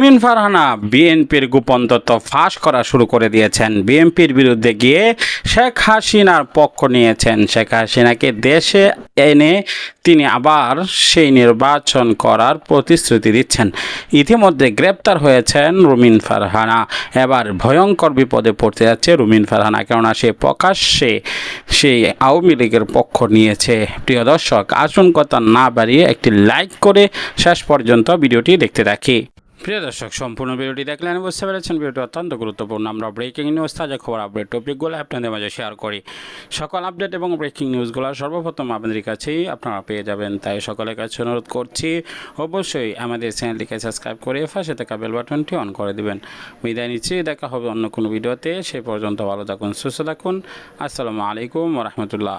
রুমিন ফারহানা বিএনপির গোপন তথ্য ফাঁস করা শুরু করে দিয়েছেন। বিএনপির বিরুদ্ধে গিয়ে শেখ হাসিনার পক্ষ নিয়েছেন। শেখ হাসিনাকে দেশে এনে তিনি আবার সেই নির্বাচন করার প্রতিশ্রুতি দিচ্ছেন। ইতিমধ্যে গ্রেপ্তার হয়েছেন রুমিন ফারহানা। এবার ভয়ঙ্কর বিপদে পড়তে যাচ্ছে রুমিন ফারহানা, কেননা সে প্রকাশ্যে সেই আওয়ামী লীগের পক্ষ নিয়েছে। প্রিয় দর্শক, আসুন কথা না বাড়িয়ে একটি লাইক করে শেষ পর্যন্ত ভিডিওটি দেখতে থাকি। প্রিয় দর্শক, সম্পূর্ণ ভিডিওটি দেখলেন বুঝতে পেরেছেন ভিডিওটি অত্যন্ত গুরুত্বপূর্ণ। আমরা ব্রেকিং নিউজ, তাজা খবর, আপডেট টপিকগুলো আপনাদের মাঝে শেয়ার করি। সকল আপডেট এবং ব্রেকিং নিউজগুলো সর্বপ্রথম আপনাদের কাছেই আপনারা পেয়ে যাবেন। তাই সকলের কাছে অনুরোধ করছি অবশ্যই আমাদের চ্যানেলটিকে সাবস্ক্রাইব করে পাশে থাকা বেল বাটনটি অন করে দিবেন। বিদায় নিচ্ছি, দেখা হবে অন্য কোনো ভিডিওতে। সেই পর্যন্ত ভালো থাকুন, সুস্থ থাকুন। আসসালামু আলাইকুম ওয়া রাহমাতুল্লাহ।